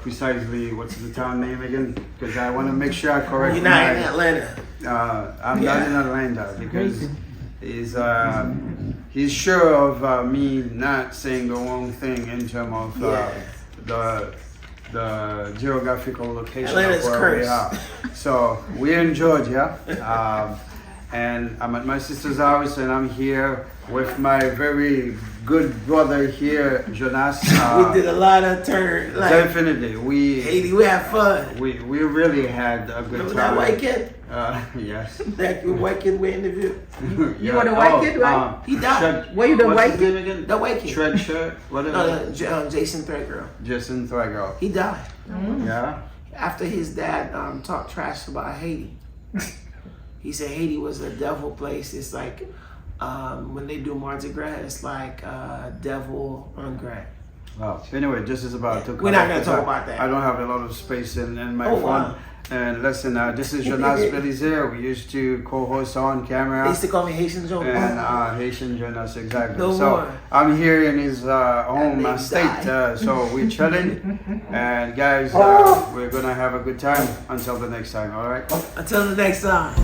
precisely what's the town name again, because I want to make sure I correct. You're not in Atlanta. I'm not in Atlanta because he's sure of me not saying the wrong thing in terms of the geographical location Atlanta's of where cursed. we are. So we're in Georgia, and I'm at my sister's house, and I'm here with my very good brother here, Jonas. We did a lot of turn. Like, Definitely, we had fun. we really had a good Remember time. that white kid? Yes. That white kid we interviewed? You were the white kid, right? He died. Were you the what's white his kid? name again? The white kid. Shred shirt. Whatever. No, Jason Threadgirl. Jason Threadgirl. He died. Yeah. After his dad talked trash about Haiti. He said Haiti was a devil place. It's like when they do Mardi Gras, it's like devil on Gras. Well, anyway, this is about to. We're not gonna talk about that. I don't have a lot of space in my Oh, phone. wow. And listen, this is Jonas Belize. We used to co-host on camera. They used to call me Haitian Joe. And Haitian Jonas, exactly. No so more. I'm here in his home name state. died. So we're chilling. And guys, we're gonna have a good time until the next time. All right. Until the next time.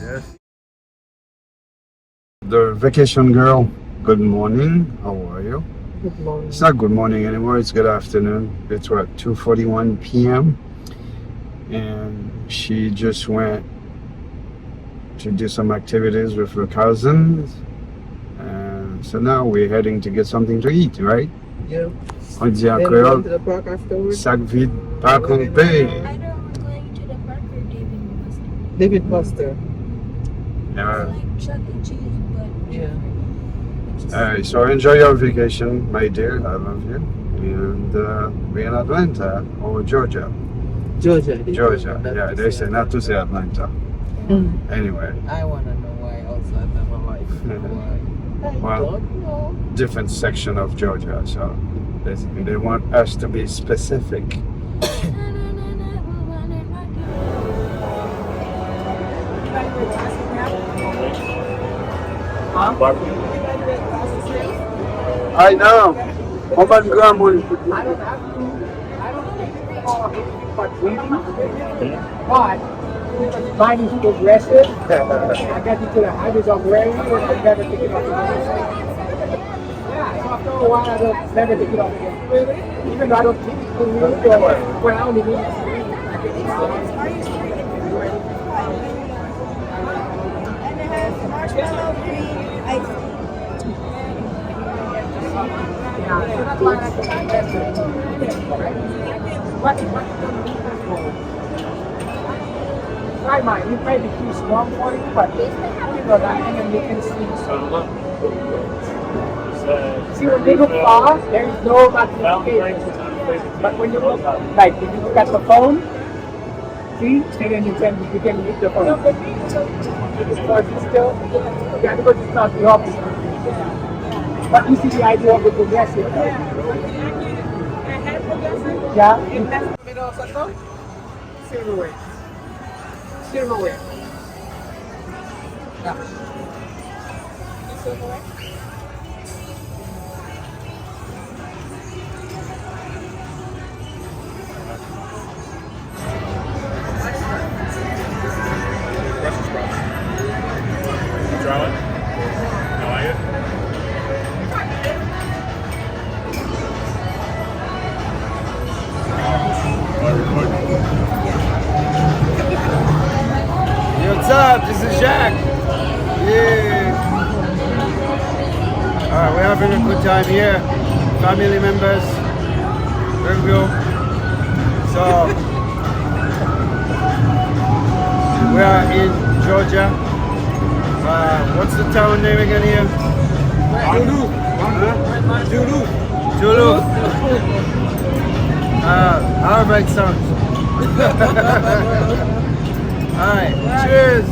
Yes. The vacation girl. Good morning. How are you? Good morning. It's not good morning anymore. It's good afternoon. It's what 2:41 p.m. and she just went to do some activities with her cousins. And so now we're heading to get something to eat, right? Yeah. On dit en Then we créole, went to the park afterwards. sac vide, pas compté. I know we're going to the park or David David Buster. Yeah. It's like Chuck E. Cheese, but Yeah. Alright, so enjoy your vacation, my dear. I love you. And we're in Atlanta or Georgia. Georgia. Georgia. Yeah, they say not to say Atlanta. Anyway, I want to know why outside of my life. Why? I Well, don't know. different section of Georgia. So basically, they want us to be specific. I know. How much gram will you put in? I don't think but reading, but mine is progressive. I got into the habits of wearing it and I never take it off again. Yeah, so after a while I don't never take it off again. Even though I don't typically need it, or when I only need it to read, I take it off. and it has marshmallow cream, ice cream. Yeah, so that's why I think that's it. But try mine. It might be too strong for you, but you know that, and then you can see when they look far, there is no magnification. But when you look, like when you look at the phone, see, and then you can read the phone. But it's still, yeah, because it's not the opposite. But you see the idea of the progressive. Yeah. Silverware. Silverware. Yeah. Silverware? Brussels sprouts. You try one? You like it? Yo, what's up? This is Jack. Yeah. Alright, we're having a good time here. Family members. There we go. So, we are in Georgia. What's the town name again here? Duluth. Huh? Duluth. Duluth. However it sounds. Alright, cheers.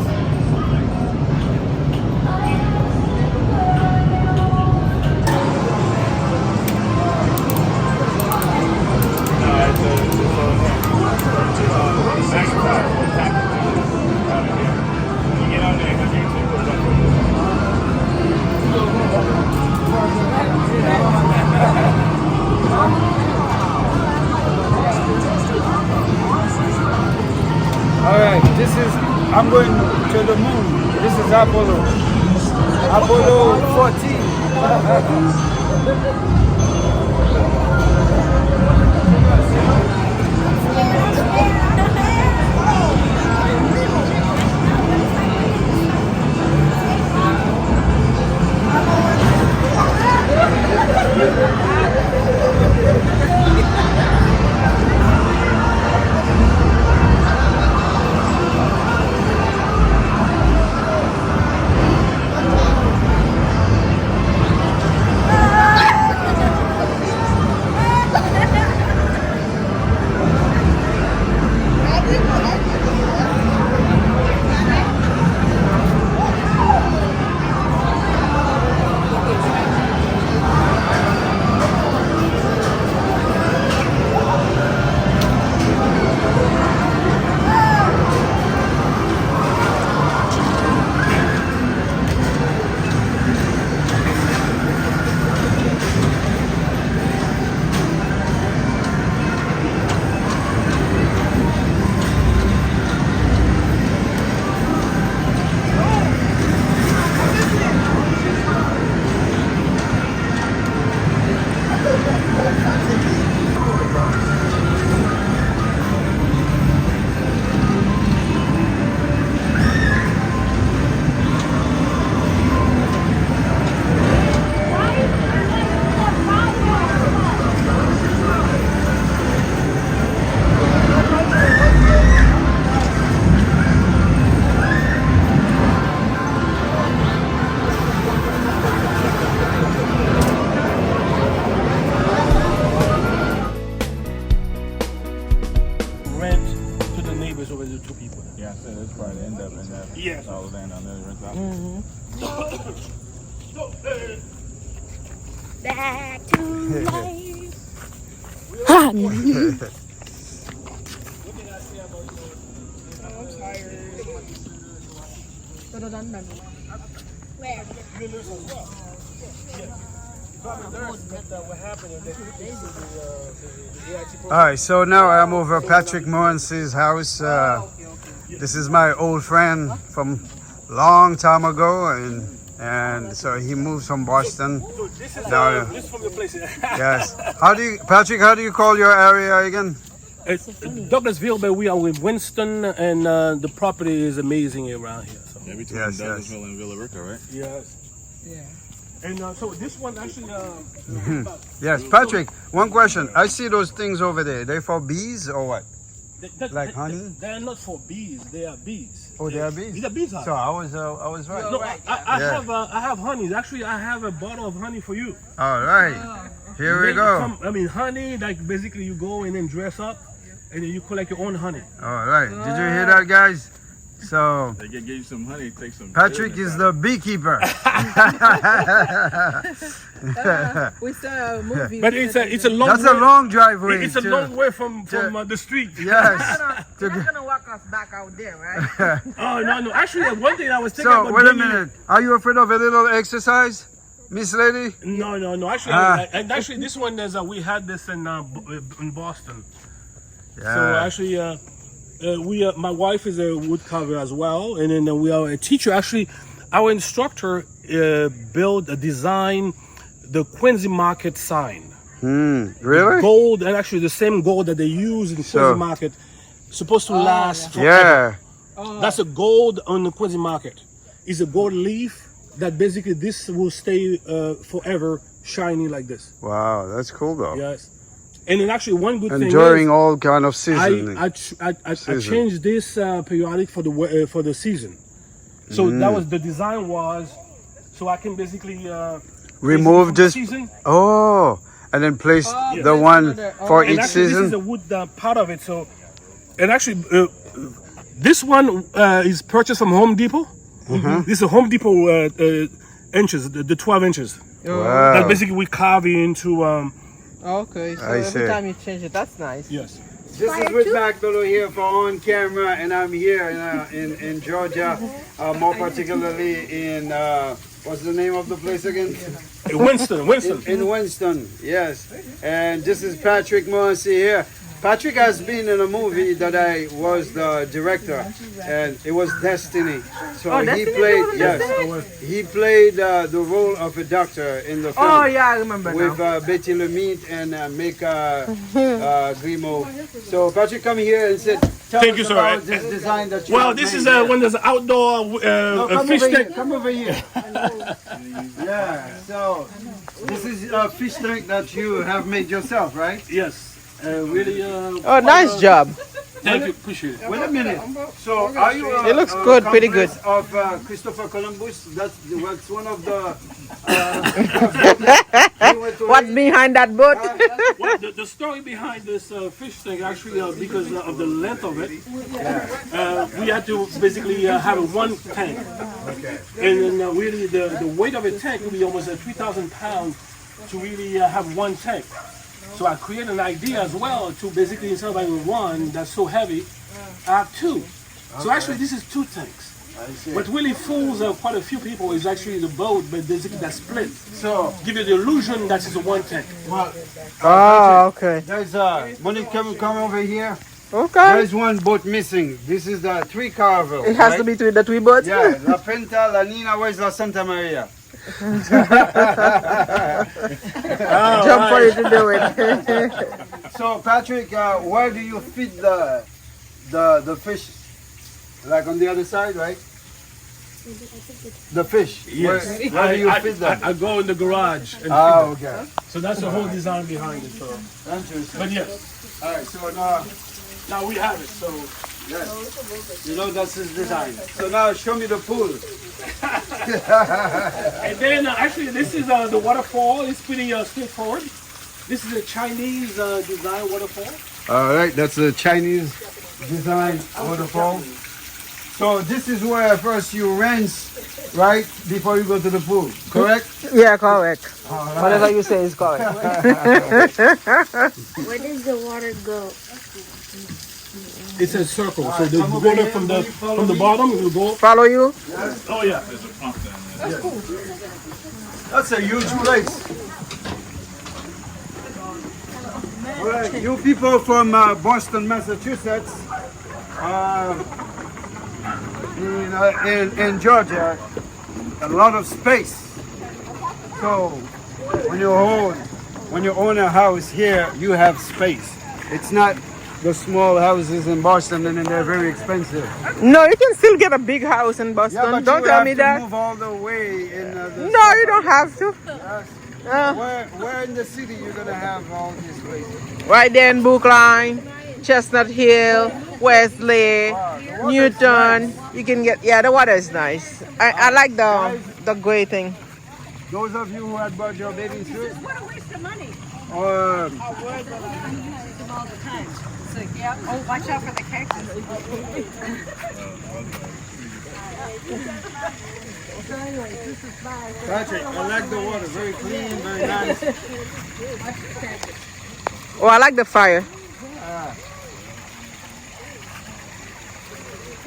I'm going to the moon. This is Apollo. Apollo 14. Rent to the neighbors over the two people. Yeah, so that's probably end up in that. Yes. All the land on there, rent out. Back to life. Where? What happened is that All right, so now I'm over Patrick Morance's house. This is my old friend from long time ago, and so he moved from Boston. this is Now, this is from the place. yes. Patrick? How do you call your area again? It's Douglasville, but we are with Winston, and the property is amazing around here. So. Yeah, between Yes, Douglasville and Villa Rica, right? Yes. Yeah. And so this one actually. Yes, Patrick. One question. I see those things over there. They for bees or what? Like honey? They're not for bees. They are bees. Oh, they are bees. These are bees. So I was right. No, I Yeah. have honey. Actually, I have a bottle of honey for you. All right. Here we go. Honey, like basically you go and then dress up, and then you collect your own honey. All right. Did you hear that, guys? So They can give you some honey, take some. Patrick is the beekeeper. We saw a movie. But it's a long. That's way, a long driveway. It's a to- long way from the street. Yes. You're not gonna walk us back out there, right? Oh no! Actually, one thing I was thinking So about. wait a doing- minute. Are you afraid of a little exercise, Miss Lady? No. Actually, and actually, this one is we had this in Boston. So Yeah. actually, my wife is a woodcarver as well, and then we are a teacher. Actually, our instructor designed the Quincy Market sign. Really? Gold, and actually the same gold that they use in So- Quincy Market, supposed to last forever. Yeah. That's a gold on the Quincy Market. It's a gold leaf that basically this will stay forever shiny like this. Wow, that's cool though. Yes. And then actually one good And thing during is, all kind of season. I changed this periodic for the season. So that was the design was, so I can basically Remove for the this. season. Oh, and then place the there's one another- for And each actually this is season. the wood part of it. So, and actually this one is purchased from Home Depot. This is a Home Depot inches, the 12 inches. Wow. That basically we carve into. Okay, so I see. every time you change it, that's nice. Yes. This is with Macdolo here for On Camera, and I'm here in Georgia, more particularly in what's the name of the place again? Winston. In Winston, yes. And this is Patrick Morrissey here. Patrick has been in a movie that I was the director, and it was Destiny. So Oh, he Destiny? played, You yes, he played the role of a doctor in the film. Oh yeah, I remember With now. Betty Lemite and Mika Grimaud. So Patrick, come here and sit. Tell Thank us you, sir. about this design that you Well, have this made is here. one of the outdoor No, come fish over here. tank. Come over here. Yeah. So this is a fish tank that you have made yourself, right? Yes. Really. Oh, nice job. Thank you. Appreciate it. Wait a minute. So are you? It looks good, pretty good. Of Christopher Columbus. That's one of the. What's behind that boat? Well, the story behind this fish tank actually because of the length of it, we had to basically have one tank. And then really the weight of a tank will be almost 3,000 pounds to really have one tank. So I created an idea as well to basically instead of having one that's so heavy, I have two. So actually this is two tanks. What really fools quite a few people is actually the boat, but basically that's split. So Give you the illusion that it's a one tank. well, Oh, okay. there's Monique, come over here. Okay. There's one boat missing. This is the three carvel. It has right? to be between the three boats. Yeah, La Penta, La Nina, where's La Santa Maria? Jump for you to do it. So Patrick, where do you feed the fish? Like on the other side, right? The fish. Yes. Where do you feed them? I go in the garage. And Oh, okay. so that's the whole design behind it. So, Interesting. but yes, All right. So now we have it. So yes, you know that's his design. So now show me the pool. and then actually this is the waterfall. It's pretty straightforward. This is a Chinese design waterfall. All right, that's a Chinese design waterfall. So this is where first you rinse, right, before you go to the pool, correct? Yeah, correct. Whatever you say is correct. Where does the water go? It's a circle. So the water from the bottom will go. Follow you? Oh yeah. That's a huge place. All right, you people from Boston, Massachusetts, in Georgia, a lot of space. So when you own a house here, you have space. It's not the small houses in Boston, and then they're very expensive. No, you can still get a big house in Boston. but Don't you tell have me to that. move all the way in. No, you don't have to. Where in the city you're gonna have all these places? Right there in Brookline, Chestnut Hill, Wesley, Newton. You can get, yeah, the water is nice. I like the gray thing. Those of you who had bought your bathing suit, What a waste of money. or All the time. So, yeah. Oh, watch out for the cactus. Patrick, I like the water, very clean, very nice. Oh, I like the fire.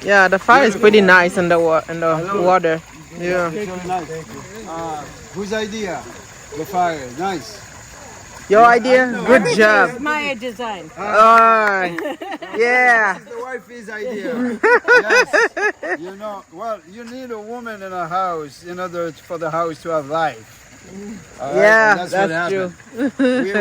Yeah, the fire is pretty nice in the water. Yeah. It's really nice. Whose idea? The fire, nice. Your idea? Good job. My design. Yeah. This is the wife's idea. Yes. You know, well, you need a woman in a house in order for the house to have life. All right? Yeah, And that's true.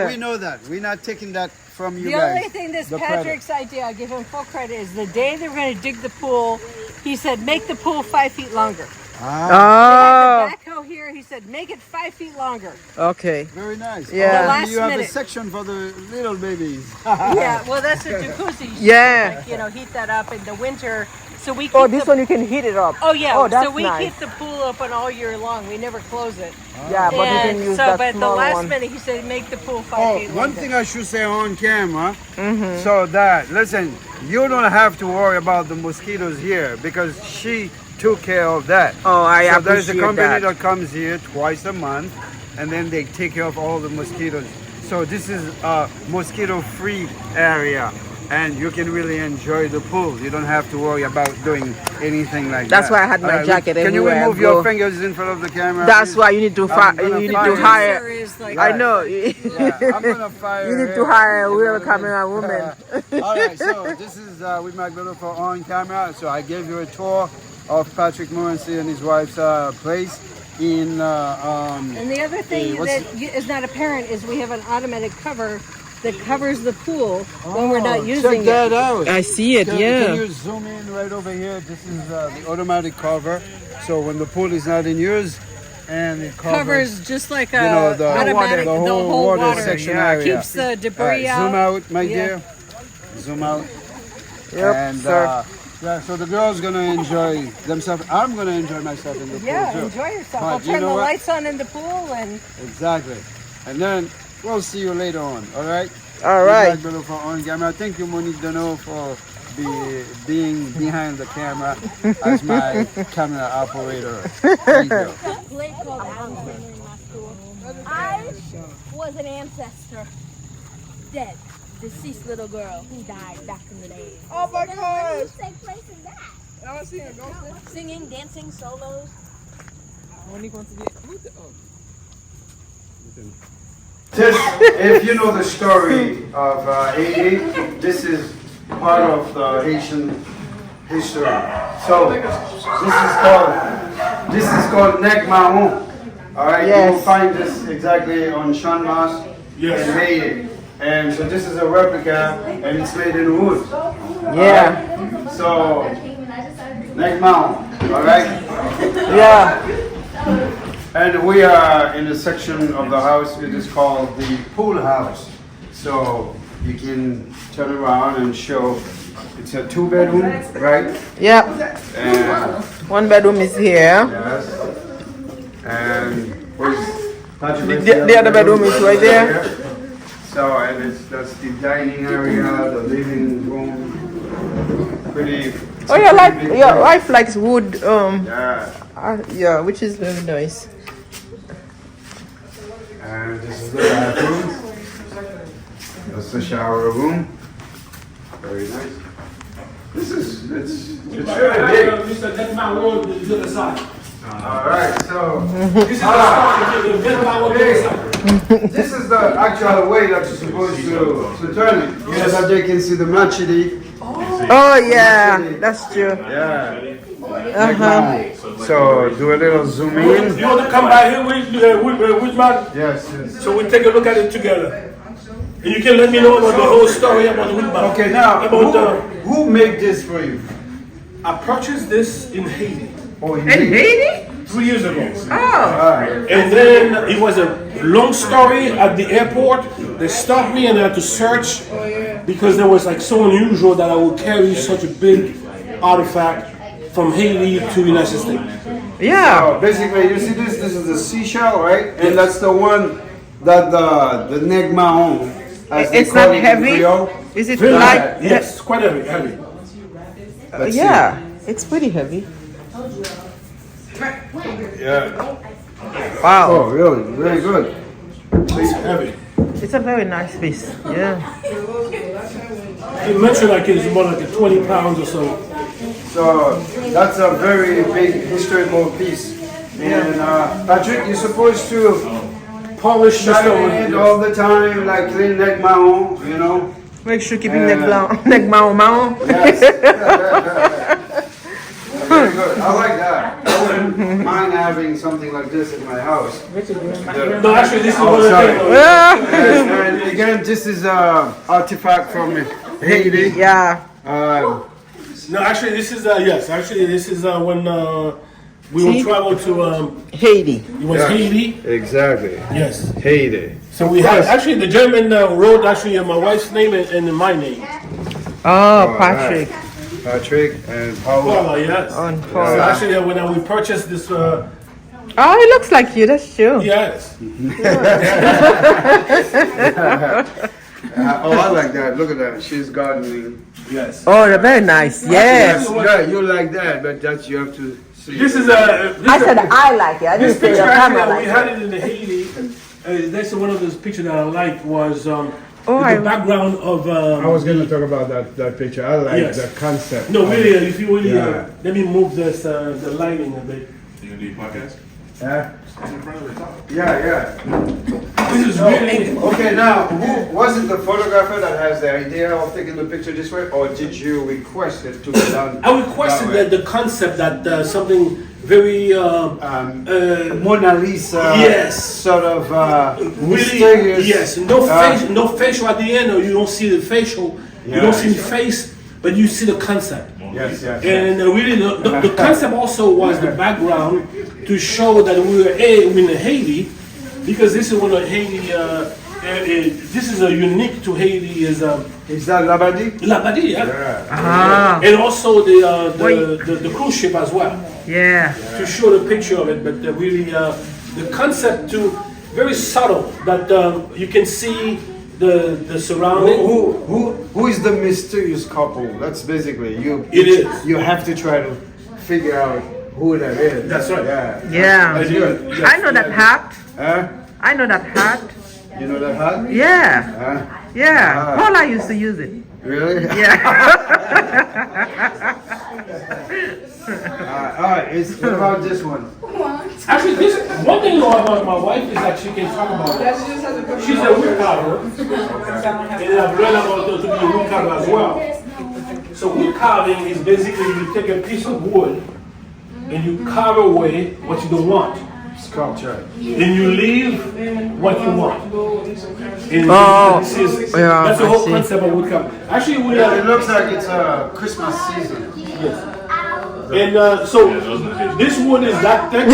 We know that. We're not taking that from you The guys. only thing that's the credit. Patrick's idea, I give him full credit, is the day they were going to dig the pool, he said, make the pool 5 feet longer. Oh, The backhoe here, he said, make it 5 feet longer. okay. Very nice. Yeah. Oh, Last you have a minute. section for the little babies. Yeah, well, that's a jacuzzi. Yeah. Like, you know, heat that up in the winter. So we keep Oh, this the, one you can heat it up. Oh, yeah. Oh, that's so we nice. keep the pool open all year long. We never close it. Yeah, but you can And use so, that but the small last one. minute, he said, make the pool 5 Oh, feet one longer. thing I should say on camera, so that, listen, you don't have to worry about the mosquitoes here because she took care of that. Oh, I So there's a appreciate company that. that comes here twice a month and then they take care of all the mosquitoes. So this is a mosquito-free area. and you can really enjoy the pool. You don't have to worry about doing anything like That's that. why I had my Alright, jacket Can you everywhere I remove your go. fingers in front of the camera? That's please? why you need to I'm gonna you need fire to you. hire. Is like I know. Yeah, I'm gonna fire You need to her, hire a you know real what I mean? camera woman. All right, so this is with my beautiful on camera. So I gave you a tour of Patrick Morency and his wife's place in. And the other thing what's that is not apparent is we have an automatic cover that covers the pool when we're not using check that it. out. I see it. Can Yeah. you zoom in right over here? This is the automatic cover. So when the pool is not in use, and it Covers just like a you know, the automatic the whole water section area. keeps the debris out. Zoom out, my Yeah. dear. Zoom out. Yep, And sir. yeah, so the girls gonna enjoy themselves. I'm gonna enjoy myself in the Yeah, pool too. enjoy yourself. But I'll you turn know the what? lights on in the pool and Exactly. And then we'll see you later on. All right. All right. Beautiful on camera. Thank you, Monique Dono, for being behind the camera as my camera operator. Thank you. Play called Adam's Family in my school. I was an ancestor. Dead. Deceased little girl who died back in the day. Oh my gosh. Take place in that. I was seeing it. Singing, dancing, solos. Just if you know the story of Haiti, this is part of the Haitian history. So this is called Nec Mahon. All right, you will Yes. find this exactly on Sean Moss in Haiti. And so this is a replica, and it's made in wood. Yeah. So Nec Mahon. All right. Yeah. And we are in a section of the house, it is called the pool house. So you can turn around and show, it's a 2-bedroom, right? Yep. And One bedroom is here. yes. And where's Patrick? The other bedroom is right there. So, and that's the dining area, the living room. Pretty. Oh, your wife likes wood. Yeah. Yeah, which is very nice. And this is the bathroom. That's the shower room. Very nice. This is it's really big. Mr. That's my road to the other side. All right, so This is the start. That's my road to the side. this is the actual way that you're supposed to turn it, so that they can see the machete. Oh yeah, that's true. Yeah. So do a little zoom in. You want to come by here with man? Yes. Yes. So we take a look at it together. And you can let me know about the whole story about Woodman. Okay, now About who made this for you? I purchased this in Haiti Oh, you In made it? Haiti? 3 years ago. Oh. Alright. And then it was a long story at the airport. They stopped me and I had to search because there was like so unusual that I would carry such a big artifact from Haiti to the United States. Yeah. So basically, you see this? This is the seashell, right? And that's the one that the Nec Mahon. as they It's call not it in heavy. Creole. Is it Very light? light. Yes, quite heavy. Let's see. Yeah, it's pretty heavy. Yeah. Wow. Oh, really? Very good. It's heavy. It's a very nice piece. Yeah. You mentioned like it's more like 20 pounds or so. So that's a very big historical piece. And Patrick, you're supposed to Polish this shine it over. all the time, like clean Nec Mahon, you know? Make sure keeping neck mao. Yes. Very good. I like that. I wouldn't mind having something like this in my house. No, actually, this is Oh, one of the sorry. things. And again, this is an artifact from Haiti. Yeah. No, actually, this is yes. Actually, this is when we See? will travel to Haiti. it was Haiti. Exactly. Yes. Haiti. So we had actually the German wrote actually my wife's name and my name. Oh, Patrick. Patrick and Paula. Paula, yes. On So Paula. actually, when we purchased this, Oh, it looks like you. That's true. yes. Oh, I like that. Look at that. She's gardening. Yes. Oh, they're very nice. Yes. Yeah, you like that, but that's you have to see. This is a. I said I like it. I This didn't say picture the camera actually, like we it. had it in Haiti. That's one of those pictures that I liked was the background of. I was going to talk about that picture. I like Yes. the concept. No, really, if you really, Yeah. let me move this, the lighting a bit. You gonna do podcast? Yeah. Stand in front of the top. Yeah. This is really, Okay, now, was it the photographer that has the idea of taking the picture this way, or did you request it to be done? I requested that way? the concept that something very, Mona Lisa, yes. sort of really, mysterious. yes, no facial at the end, or you don't see the facial, you Yeah. don't see the face, but you see the concept. Yes. And really, the concept also was the background to show that we were in Haiti, because this is one of Haiti. This is a unique to Haiti is Is that Labadie? Labadie, yeah. Ah, And also the cruise ship as well, yeah. to show the picture of it. But really, the concept to very subtle that you can see the surrounding. Who is the mysterious couple? That's basically you. It is. You have to try to figure out who that is. That's right. Yeah. Yeah. That's good. I know that hat. Huh? I know that hat. You know that hat? Yeah. Huh? Yeah. Paula used to use it. Really? Yeah. All right. What about this one? Actually, this one thing about my wife is that she can talk about it. She's a wood carver, and I've learned about her to be a wood carver as well. So wood carving is basically you take a piece of wood and you carve away what you don't want, Sculpture. and you leave what you want. And Oh, yeah, that's the I whole see. concept of wood carving. Actually, we Yeah, it looks like it's Christmas season. and so this wood is that thick.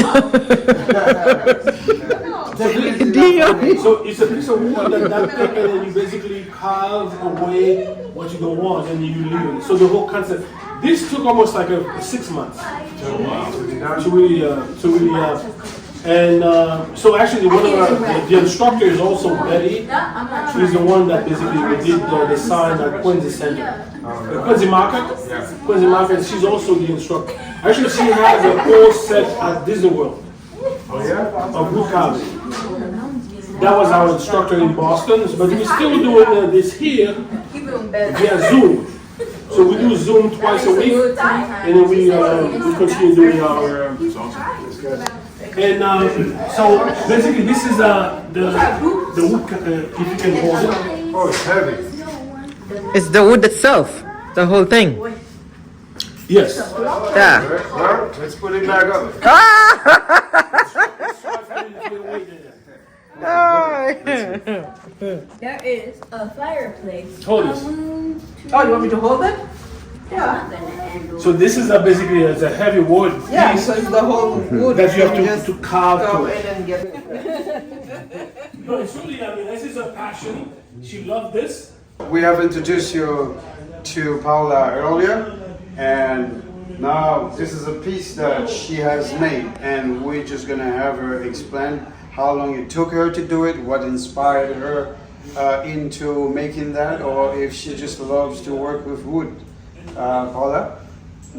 So it's a piece of wood that thick, and then you basically carve away what you don't want, and you leave it. So the whole concept. This took almost like 6 months to really. And so actually, one of the instructor is also Betty. She's the one that basically did the sign at Quincy Center, Quincy Market. Quincy Market. She's also the instructor. Actually, she has a whole set at Disney World of wood carving. That was our instructor in Boston, but we're still doing this here via Zoom. So we do Zoom twice a week, and then we continue doing our. And so basically, this is the wood. If you can hold it. Oh, it's heavy. It's the wood itself, the whole thing. Yes. Yeah. Well, let's put it back up. There is a fireplace. Hold this. Oh, you want me to hold it? So this is basically it's a heavy wood piece so it's the whole wood. that you have to carve to it. and get it. No, it's really, I mean, this is a passion. She loved this. We have introduced you to Paula earlier, and now this is a piece that she has made, and we're just gonna have her explain how long it took her to do it, what inspired her into making that, or if she just loves to work with wood. Paula?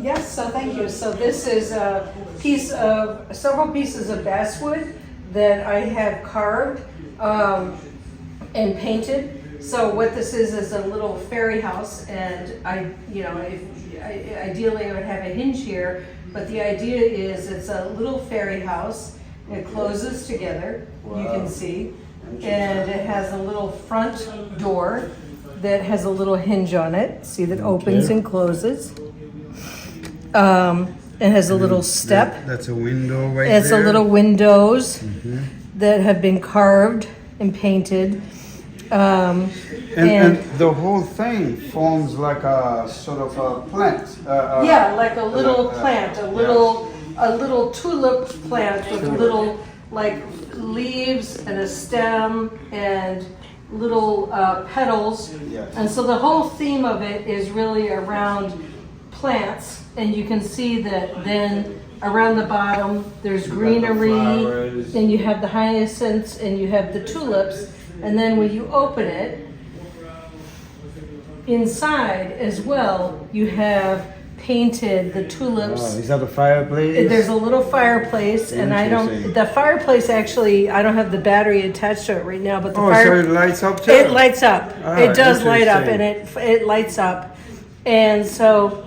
Yes, so thank you. So this is a piece of, several pieces of basswood that I have carved and painted. So what this is a little fairy house, and ideally I would have a hinge here, but the idea is it's a little fairy house. It closes together, you can see, and it has a little front door that has a little hinge on it. See, that opens and closes. It has a little step. That's a window right It's there. a little windows that have been carved and painted. And the whole thing forms like a sort of a plant. Yeah, like a little plant, a little tulip plant with little like leaves and a stem and little petals. Yes. And so the whole theme of it is really around plants, and you can see that then around the bottom there's greenery, flowers. and you have the hyacinths and you have the tulips, and then when you open it, inside as well you have painted the tulips. Oh, is that a fireplace? There's a little fireplace, and Interesting. the fireplace actually, I don't have the battery attached to it right now, but the Oh, so it lights up too? it lights up. Ah, It does light up, and interesting. it lights up. And so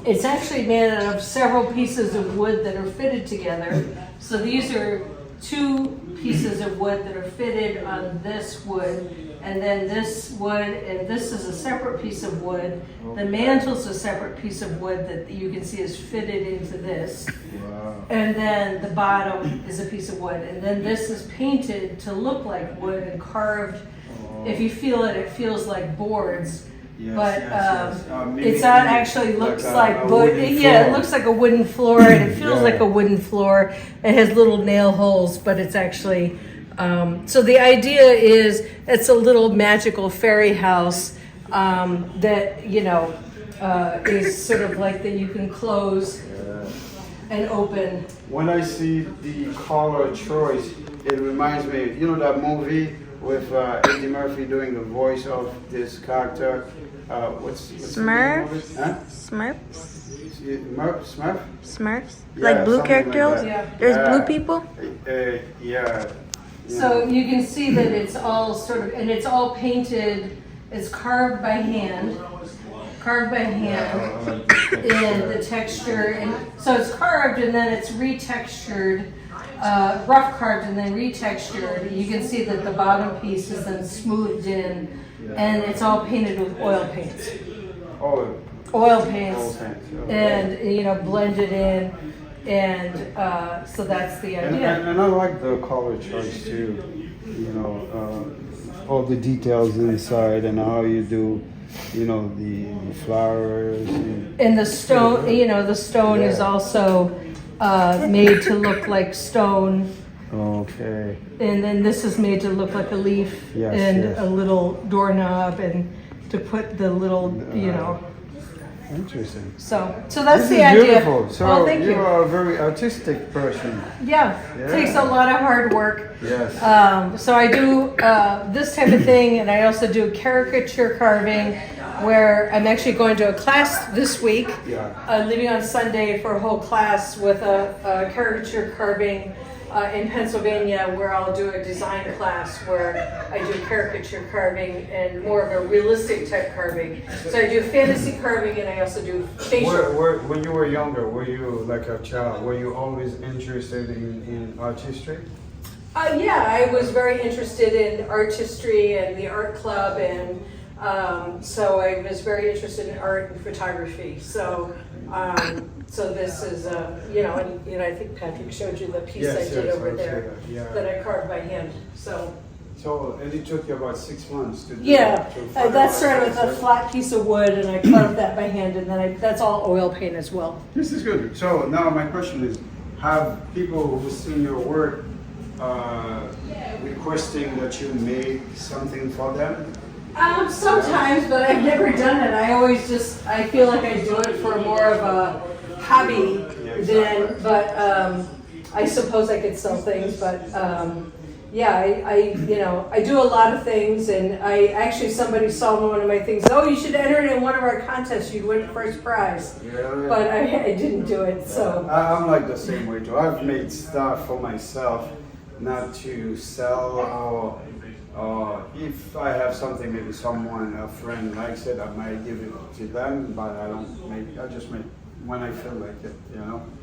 it's actually made out of several pieces of wood that are fitted together. So these are 2 pieces of wood that are fitted on this wood, and then this wood, and this is a separate piece of wood. The mantle's a separate piece of wood that you can see is fitted into this. Wow. And then the bottom is a piece of wood. And then this is painted to look like wood and carved. If you feel it, it feels like boards. Yes, But yes. Maybe it's not actually looks like a wood. wooden Yeah, it floor. looks like a wooden floor, and it feels Yeah. like a wooden floor. It has little nail holes, but it's actually. So the idea is it's a little magical fairy house that is sort of like that you can close and open. When I see the color choice, it reminds me, you know that movie with Eddie Murphy doing the voice of this character? What's the name of it? Huh? Smurf? Smurfs? Yeah, Like blue something like characters? that. Yeah. There's blue Yeah. people? Yeah. So you can see that it's all sort of, and it's all painted. It's carved by hand. And the texture, and so it's carved and then it's retextured, rough carved and then retextured. You can see that the bottom piece is then smoothed in, and it's all painted with oil paints. Oh, Oil paints, okay. and blended in, and so that's the idea. And I like the color choice too. All the details inside and how you do, the flowers. And the stone, the stone is Yeah. also made to look like stone. Okay. And then this is made to look like a leaf Yes, and yes. a little doorknob, and to put the little, Interesting. So that's This the is idea. beautiful. So Oh, thank you you. are a very artistic person. Yeah, Yeah. takes a lot of hard work. Yes. So I do this type of thing, and I also do caricature carving, where I'm actually going to a class this week. Yeah. Leaving on Sunday for a whole class with a caricature carving in Pennsylvania, where I'll do a design class where I do caricature carving and more of a realistic type carving. So I do fantasy carving, and I also do facial. When you were younger, were you like a child? Were you always interested in artistry? Yeah, I was very interested in artistry and the art club, and so I was very interested in art and photography. So this is, and I think Patrick showed you the piece I did over there that I carved by hand. So and it took you about 6 months to do yeah, that. that started with a flat piece of wood, and I carved that by hand, and then that's all oil paint as well. This is good. So now my question is, have people who've seen your work requesting that you make something for them? Sometimes, but I've never done it. I feel like I do it for more of a hobby than, but I suppose I could sell things, but I do a lot of things, and somebody saw one of my things, oh, you should enter it in one of our contests, you'd win first prize. Yeah. But I didn't do it, so. I'm like the same way too. I've made stuff for myself, not to sell, or if I have something, maybe a friend likes it, I might give it to them, but I just make when I feel like it,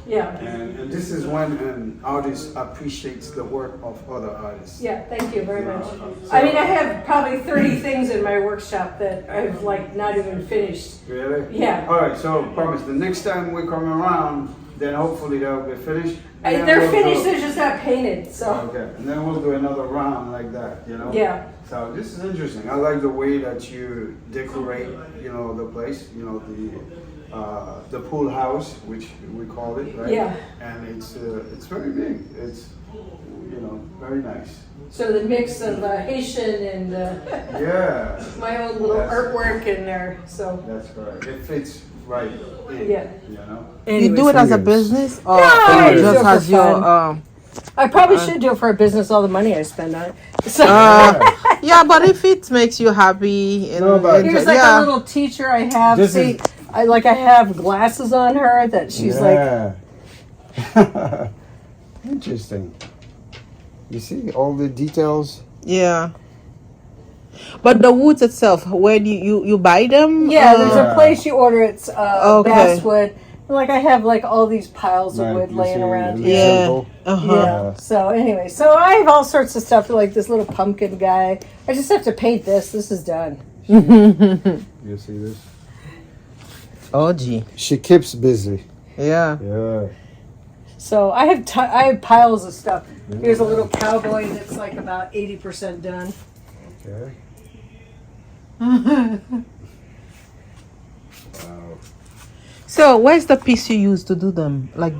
Yeah. And this is when an artist appreciates the work of other artists. Yeah, thank you very much. I mean, I have probably 30 things in my workshop that I've not even finished. Really? Yeah. All right, so promise, the next time we come around, then hopefully they'll be finished. They're finished, they're just not painted, so. Okay, and then we'll do another round like that, Yeah. So this is interesting. I like the way that you decorate, the place, the pool house, which we call it, right? Yeah. And it's very big. It's, very nice. So the mix of Haitian and Yeah. my own little Yes. artwork in there, so. That's correct. It fits right in, Yeah. You do it as a business, or I you do it just for as your fun. I probably should do it for a business, all the money I spend on it. So yeah, but if it makes you happy, and No, but- here's like a little teacher I have. This See, is- I have glasses on her that she's like. Interesting. You see all the details? Yeah. But the woods itself, where do you buy them? Yeah, there's a place you order. It's Okay. basswood. Like I have like all these piles of Right, wood you laying see around the here. Yeah. symbol? Uh-huh. Yeah. So anyway, so I have all sorts of stuff like this little pumpkin guy. I just have to paint this. This is done. You see this? Oh, gee. She keeps busy. Yeah. Yeah. So I have piles of stuff. Here's a little cowboy that's like about 80% done. Okay. So, where's the piece you use to do them? Like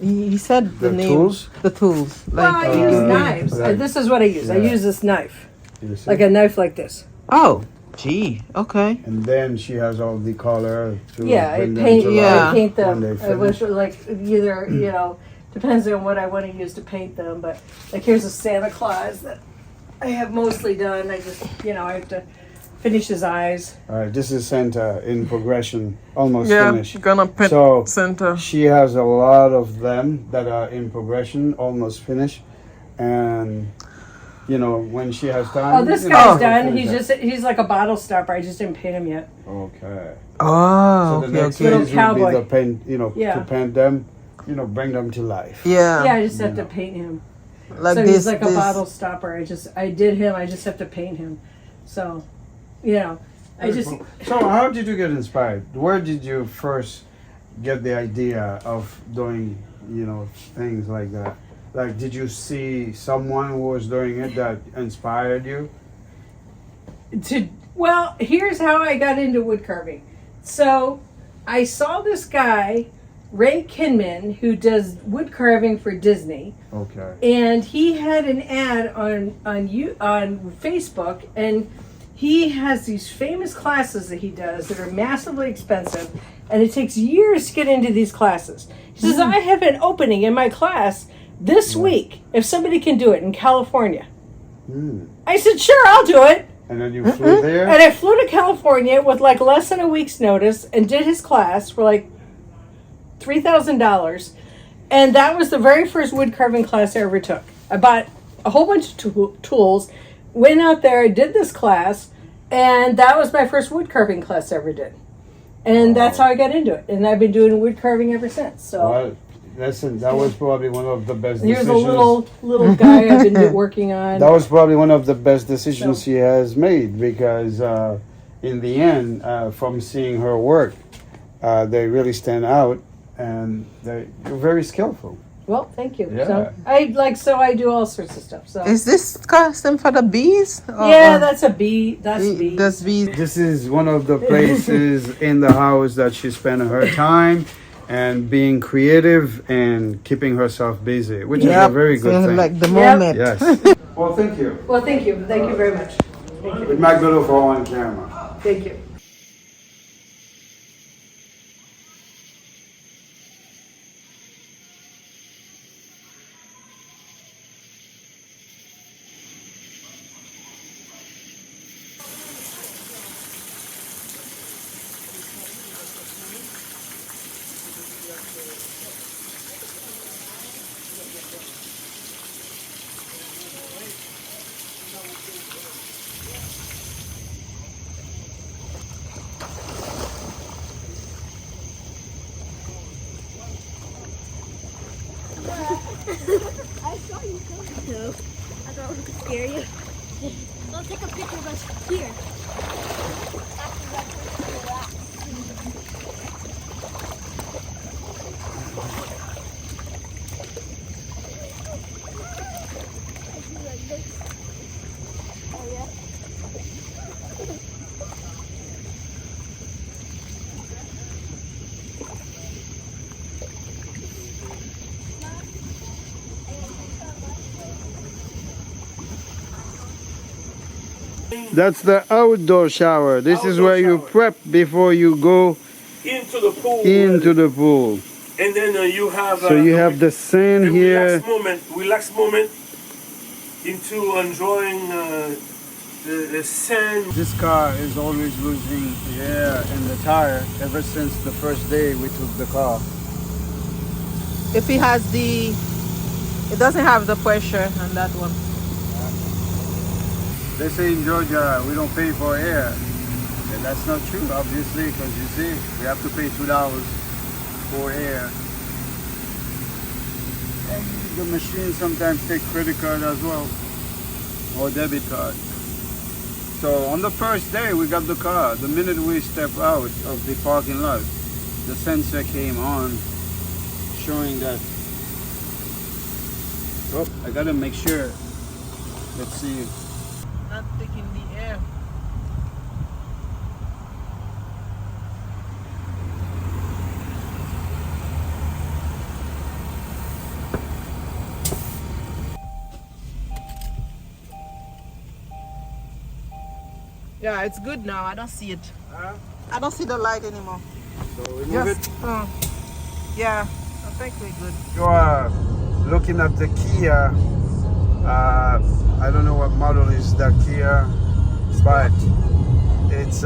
he said the The name. tools? The tools. Well, Like, I use knives. right. This is what I use. I Yeah. use this knife, You see? like a knife like this. oh, gee. Okay. And then she has all the color to Yeah, I bring them paint. to Yeah. life I paint when them. they I wish finish. like either depends on what I want to use to paint them. But like here's a Santa Claus that I have mostly done. I just I have to finish his eyes. All right, this is Santa in progression, almost Yeah, finished. gonna put So center. she has a lot of them that are in progression, almost finished, and when she has time. Oh, this you guy's she'll done. finish He's like a bottle stopper. I just didn't paint him yet. that. Okay. Oh, So the next okay. Little phase will be cowboy. the paint. Yeah. To paint them, bring them to life. Yeah. Yeah, I just have to paint him. Like so this. he's like a this. bottle stopper. I did him. I just have to paint him. So, I just. So how did you get inspired? Where did you first get the idea of doing, things like that? Like, did you see someone who was doing it that inspired you? Well, here's how I got into wood carving. So, I saw this guy, Ray Kinman, who does wood carving for Disney, Okay. and he had an ad on Facebook, and he has these famous classes that he does that are massively expensive, and it takes years to get into these classes. He says, I have an opening in my class this week if somebody can do it in California. I said, sure, I'll do it. And then you flew there? And I flew to California with like less than a week's notice and did his class for like $3,000. And that was the very first wood carving class I ever took. I bought a whole bunch of tools, went out there, did this class, and that was my first wood carving class I ever did. And that's how I got into it. And I've been doing wood carving ever since. So Well, listen, that was probably one of the best here's decisions. a little guy I've been working on. That was probably one of the best decisions she has made because in the end, from seeing her work, they really stand out and you're very skillful. Well, thank you. Yeah. So I do all sorts of stuff. So Is this custom for the bees? yeah, that's a bee. That's bees. That's bees. This is one of the places in the house that she spent her time and being creative and keeping herself busy, which is a very good so thing. like the Yep. moment. Yes. Well, thank you. Well, thank you. Thank you very much. Thank you. It might go for on camera. Thank you. I saw you coming. No. I thought it would scare you. Well, take a picture of us here. That's the outdoor shower. This is where you prep before you go Into the pool. into the pool. And then you have. So you have the sand here. Relax moment into enjoying the sand. This car is always losing air in the tire ever since the first day we took the car. If it has it doesn't have the pressure on that one. They say in Georgia we don't pay for air. And that's not true, obviously, because you see, we have to pay $2 for air. And the machine sometimes take credit card as well, or debit card. So on the first day we got the car, the minute we step out of the parking lot, the sensor came on, showing that, oh, I gotta make sure, let's see. Not taking the air. Yeah, it's good now. I don't see it. I don't see the light anymore. So we move it. Yeah, I think we're good. You are looking at the Kia. I don't know what model is that Kia, but it's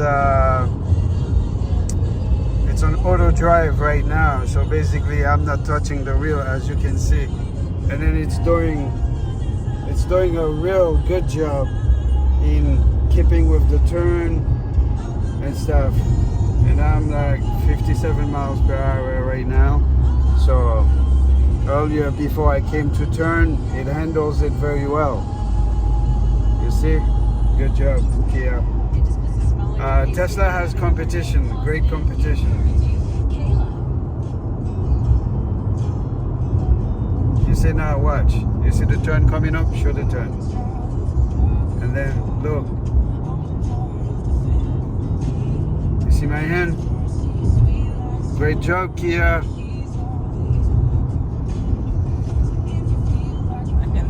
on auto drive right now. So basically, I'm not touching the wheel, as you can see, and then it's doing a real good job in keeping with the turn and stuff. And I'm like 57 miles per hour right now. So earlier, before I came to turn, it handles it very well. You see? Good job, Kia. Tesla has competition, great competition. You see now, watch. You see the turn coming up? Show the turn. And then look. You see my hand? Great job, Kia.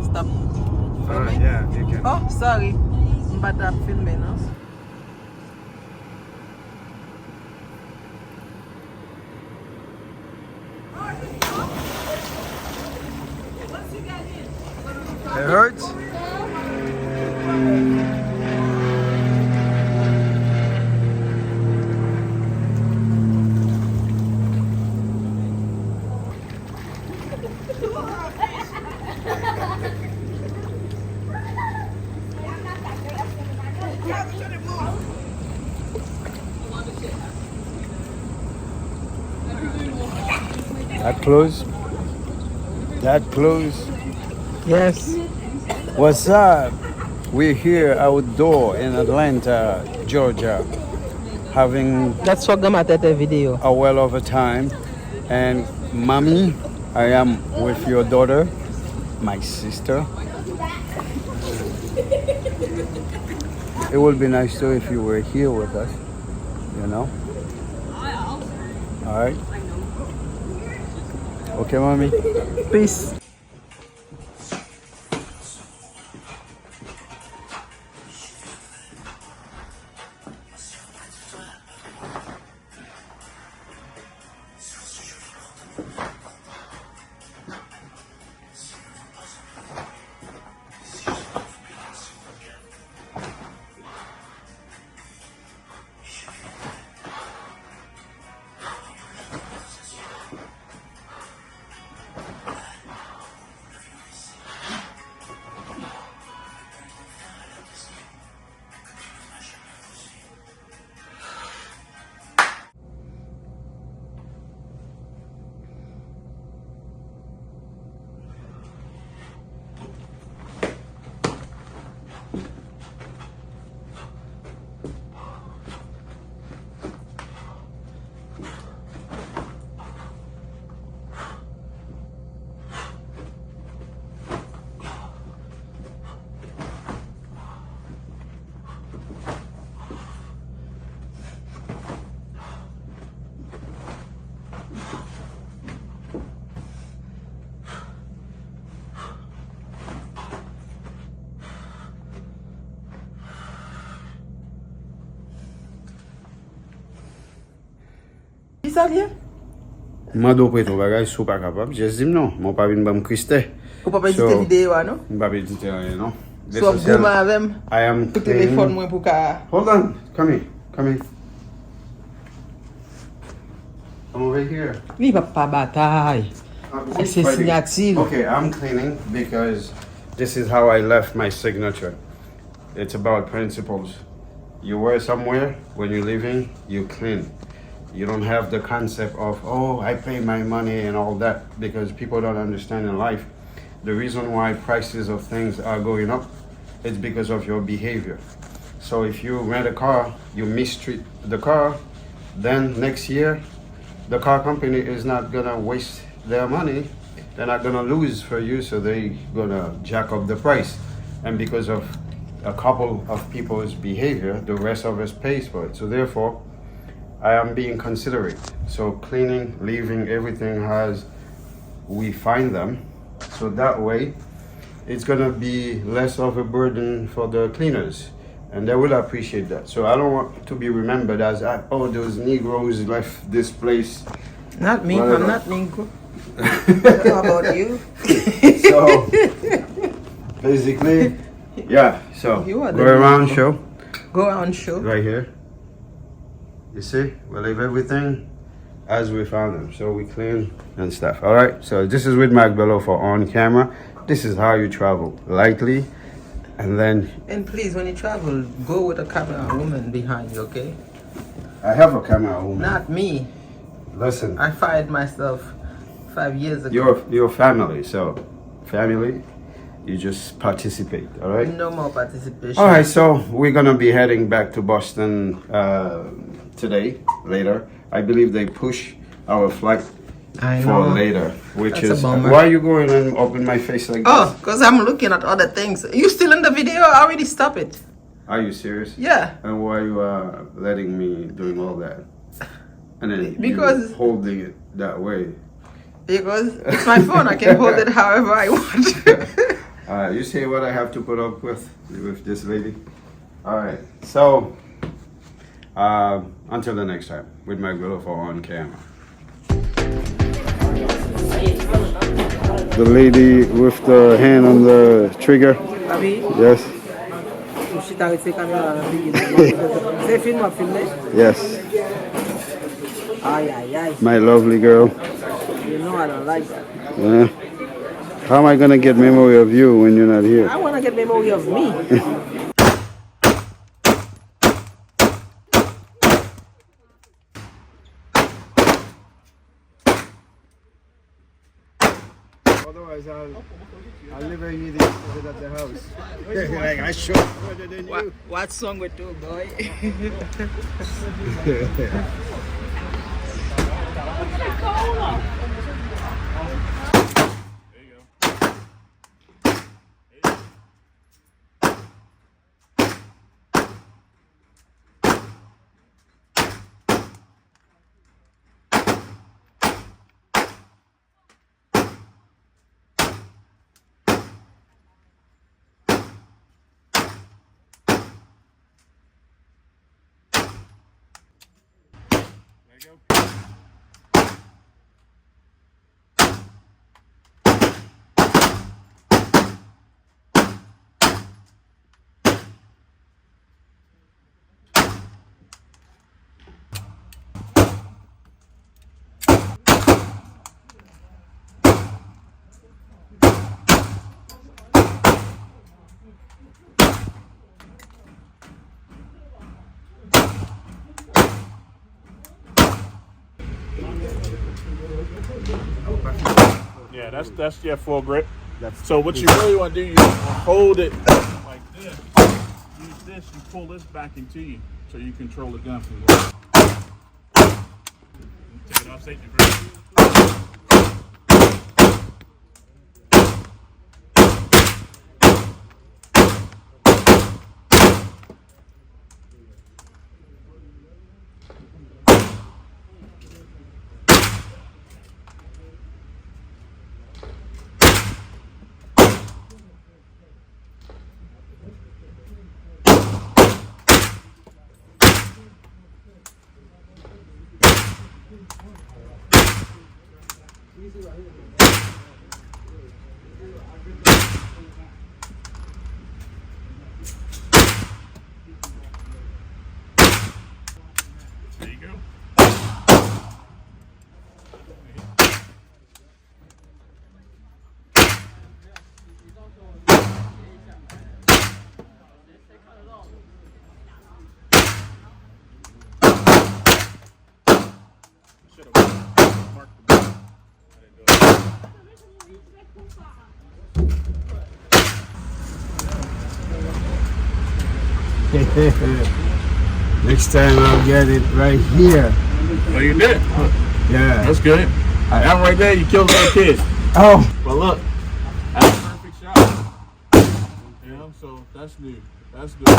Stop. Yeah, you can. Oh, sorry. But I'm filming, no? It hurts? That close? That close? Yes. What's up? We're here outdoor in Atlanta, Georgia, having Let's talk them at the video. a well of a time. And mommy, I am with your daughter, my sister. It would be nice too if you were here with us, you know? All right? Okay, mommy? Peace. Sa vye? Mwa do pre to bagay sou pa kapab. Jes dim non. Mwa pa vin ba m kriste. Ou pa pa edite video, no? Mwa pa edite anye non. This So is guma hell. them. I am Put téléphone cleaning. moi pour ka. Hold on. Come here. Come here. Come over here. Li pa bataille. C'est signature. Okay, I'm cleaning because this is how I left my signature. It's about principles. You were somewhere, when you're leaving, you clean. You don't have the concept of, oh, I pay my money and all that, because people don't understand in life. The reason why prices of things are going up is because of your behavior. So if you rent a car, you mistreat the car, then next year, the car company is not gonna waste their money. They're not gonna lose for you, so they're gonna jack up the price. And because of a couple of people's behavior, the rest of us pays for it. So therefore, I am being considerate. So cleaning, leaving, everything as we find them. So that way, it's gonna be less of a burden for the cleaners. And they will appreciate that. So I don't want to be remembered as, oh, those Negroes left this place. Not me, Whatever. I'm not Negro. How about you? So basically, yeah. So You are go the around, Negro. show Go on show. right here. You see, we leave everything as we found them. So we clean and stuff. All right. So this is with Mac Bello for on camera. This is how you travel lightly, and then And please, when you travel, go with a camera woman behind you, okay? I have a camera woman. Not me. Listen, I fired myself 5 years ago. your family. So family, you just participate. All right. No more participation. All right, so we're gonna be heading back to Boston today, later. I believe they push our flight I for know. later, which That's a is bummer. why are you going and open my face like Oh, this? because I'm looking at other things. You still in the video? I already stopped it. Are you serious? Yeah. And why are you letting me doing all that? And then Because- you holding it that way. Because it's my phone. I can hold it however I want. You see what I have to put up with this lady? All right, so until the next time, with my girl for on camera. The lady with the hand on the trigger. Abi, Yes, mwen chita rete kamera nan bigi. Se film ap filme? yes, Ay, ay, ay. my lovely girl. You know I don't like that. Yeah. How am I gonna get memory of you when you're not here? I want to get memory of me. Otherwise, I'll never hear this at the house. Like I show further than you. What song we do, boy? Yeah, that's your full grip. So what you really want to do, you hold it like this. Use this, you pull this back into you, so you control the gun from there. Take it off safety first. There you go. Should have marked the button. Next time I'll get it right here. Well, you did. Yeah. That's good. That right there, you killed that kid. Oh. But look, that's a perfect shot. You know, so that's new. That's good. That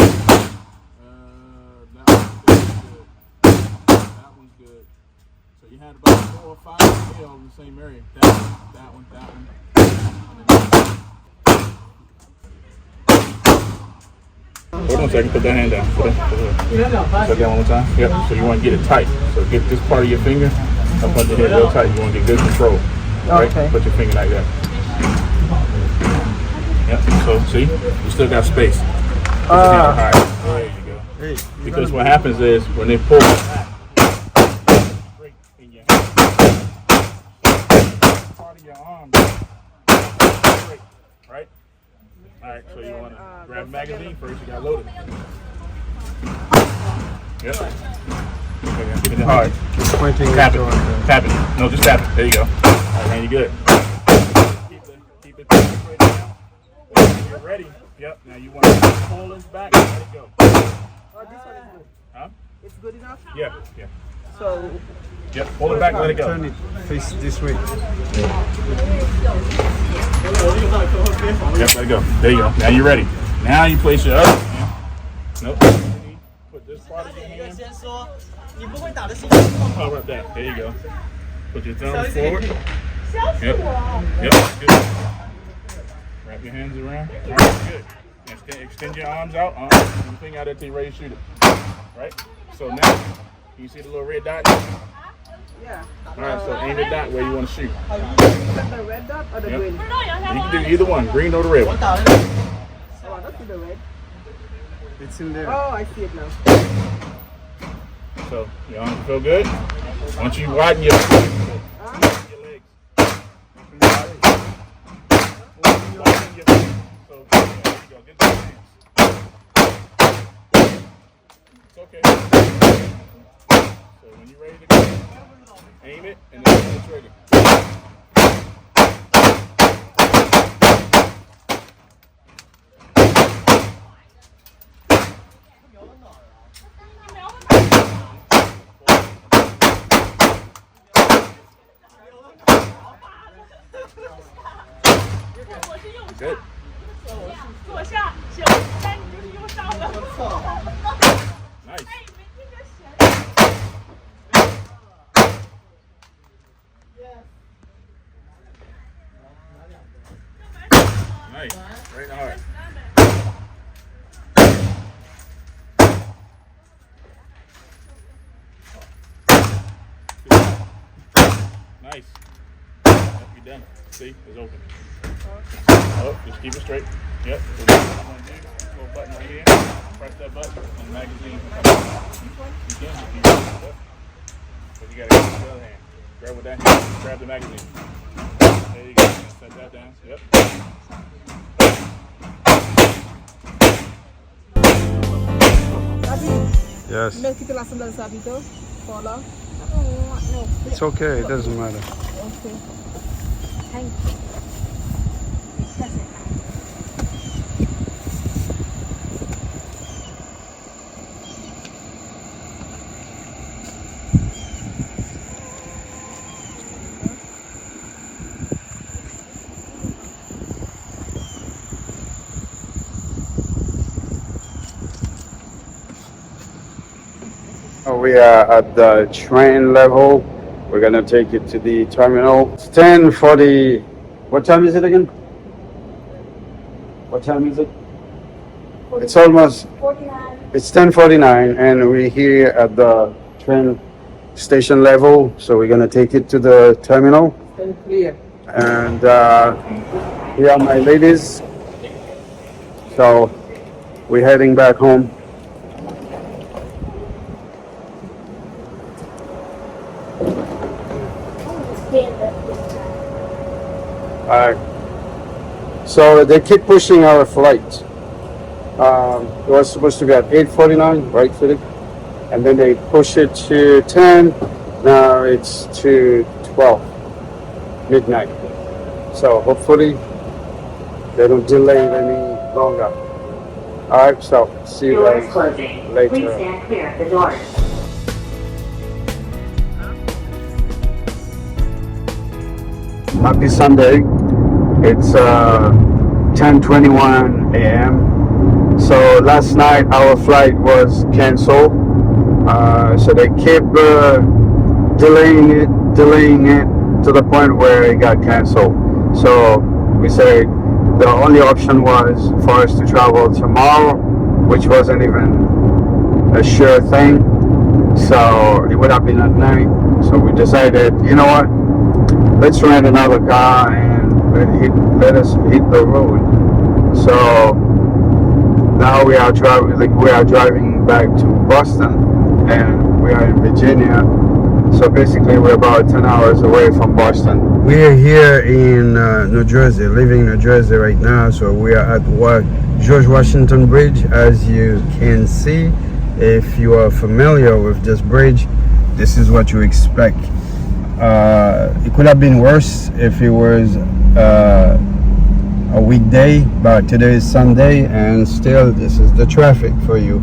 one's good. That one's good. So you had about 4 or 5 all in the same area. That one. Hold on a second, put that hand down. Put that one more time. Yep, so you want to get it tight. So get this part of your finger up under here real tight. You want to get good control. Right? Okay. Put your finger like that. Yep, so see, you still got space. Alright, there you go. Hey, because what happens is, when they pull it back, straight in your hand. Part of your arm, straight, right? Alright, so you want to grab the magazine first, you got to load it. Yep. Okay, give it hard. Tap it. No, just tap it. There you go. Alright, man, you good. Keep it straight down. When you're ready, yep, now you want to pull this back and let it go. Oh, this one is good. Huh? It's good enough? Yeah. So, Yep, pull it back, let it go. Turn it, face this way. Yep, let it go. There you go. Now you're ready. Now you place your other hand. Nope. Put this part of your hand. Power up that. There you go. Put your thumbs forward. Yep. Good. Wrap your hands around. All right, good. Extend your arms out. Your finger out there till you're ready to shoot it. Right? So now, you see the little red dot? yeah. All right, so aim the dot where you want to shoot. The red dot or the green? You can do either one, green or the red one. Oh, I don't see the red. It's in there. Oh, I see it now. So, your arms feel good? Once you widen your legs. Widen your legs. So, there you go. Get those hands. It's okay. So, when you're ready to go, aim it and then pull the trigger. Good. Nice. Nice. Right in the heart. Nice. Yep, you're done. See, it's open. Oh, just keep it straight. Yep. So what I'm going to do, little button right here. Press that button, and the magazine will come out. You can just keep it. Yep. But you got to grab the other hand. Grab with that hand. Grab the magazine. There you go. Set that down. Yep. Yes. It's okay, it doesn't matter. Okay. Thank you. We are at the train level. We're gonna take it to the terminal. It's 10:40. What time is it again? What time is it? It's almost 49. It's 10:49, and we're here at the train station level. So we're gonna take it to the terminal. And clear. And here are my ladies. So we're heading back home. So they keep pushing our flight. It was supposed to be at 8:49, right, Philip? And then they push it to 10. Now it's to 12 midnight. So hopefully they don't delay it any longer. All right, so see you guys later. Please stand clear of the doors. Happy Sunday. It's 10:21 a.m. So last night our flight was canceled. So they kept delaying it to the point where it got canceled. So we said the only option was for us to travel tomorrow, which wasn't even a sure thing. So it would have been at night. So we decided, you know what? Let's rent another car and let us hit the road. So now we are driving back to Boston, and we are in Virginia. So basically we're about 10 hours away from Boston. We're here in New Jersey, living in New Jersey right now. So we are at George Washington Bridge. As you can see, if you are familiar with this bridge, this is what you expect. It could have been worse if it was a weekday, but today is Sunday, and still this is the traffic for you.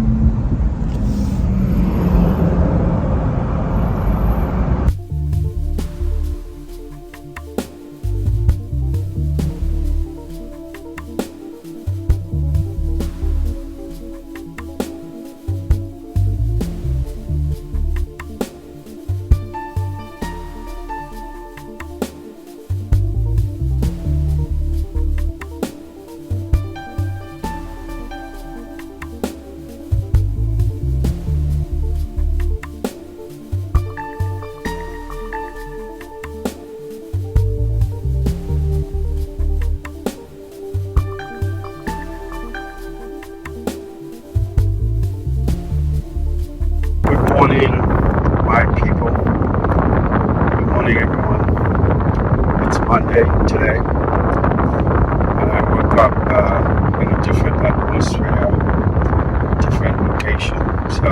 Good morning, my people. Good morning, everyone. It's Monday today, and I woke up in a different atmosphere, different location. So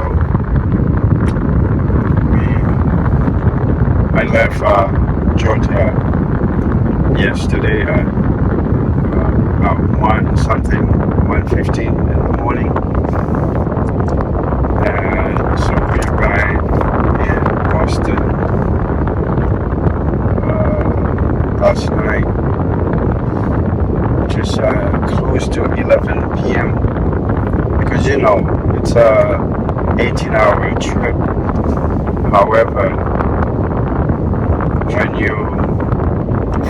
I left Georgia yesterday at about 1:15 in the morning. So we arrived in Boston last night, just close to 11 p.m. because it's a 18-hour trip. However, when you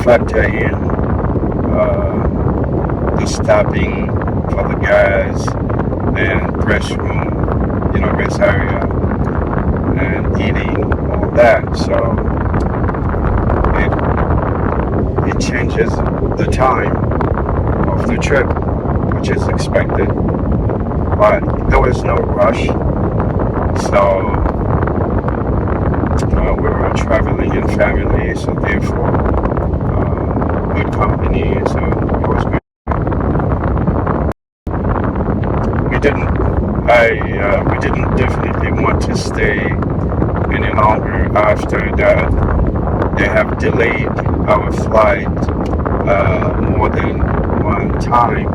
factor in the stopping for the gas and press room, rest area, and eating, all that, so it changes the time of the trip, which is expected, but there was no rush. So we were traveling in family, so therefore good company, so it was good. We didn't definitely want to stay any longer after that. They have delayed our flight more than one time.